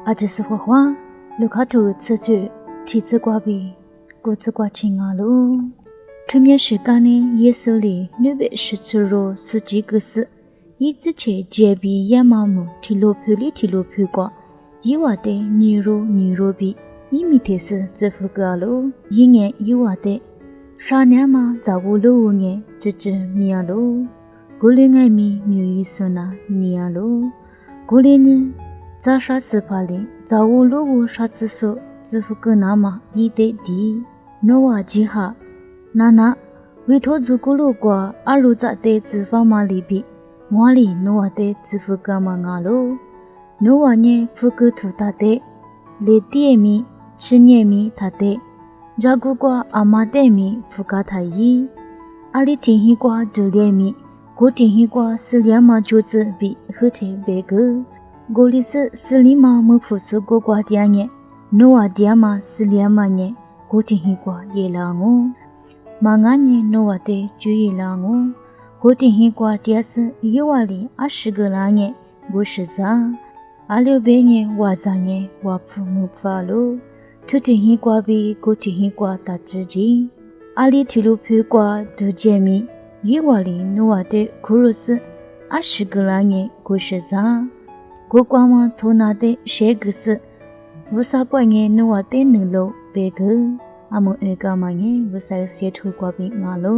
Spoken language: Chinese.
阿只是花，卢卡图此去提子瓜比，果子瓜青啊喽。出面时间呢，耶稣里那边是吃肉是几个事，一直切结比亚麻木提罗皮瓜，伊话的女肉比，伊米特是这副个喽，一年伊话的。啥年嘛，照顾老年，只米啊喽。过年爱米女医生呐，你啊喽。过年呢，咋啥事怕哩？照顾老啥子说，只副个那嘛，伊得地。那话几下，那，为托做过路过，阿路咋得脂肪嘛里比，我里那话得只副个嘛啊喽。那话呢，副个土他得，来点米，吃年米他得。照顾过阿妈的米，不加他伊。阿里天气过就连米，过天气过是两嘛就子比和特别个。过里是里嘛没付出过过点年，那话点嘛是两嘛年，过天气过也啦我。嘛俺年那话的就也啦我。过天气过点是一话里20个啦年，不是啥。阿六百年话啥年话父母发喽。出天气过比过天气过大自己，阿里铁路票过都解密，一话里努话的苦肉是20个啦年过是啥？过光嘛从那的谁个是？无啥关年努话的能路别个，阿么二个嘛年无啥些出过比俺喽。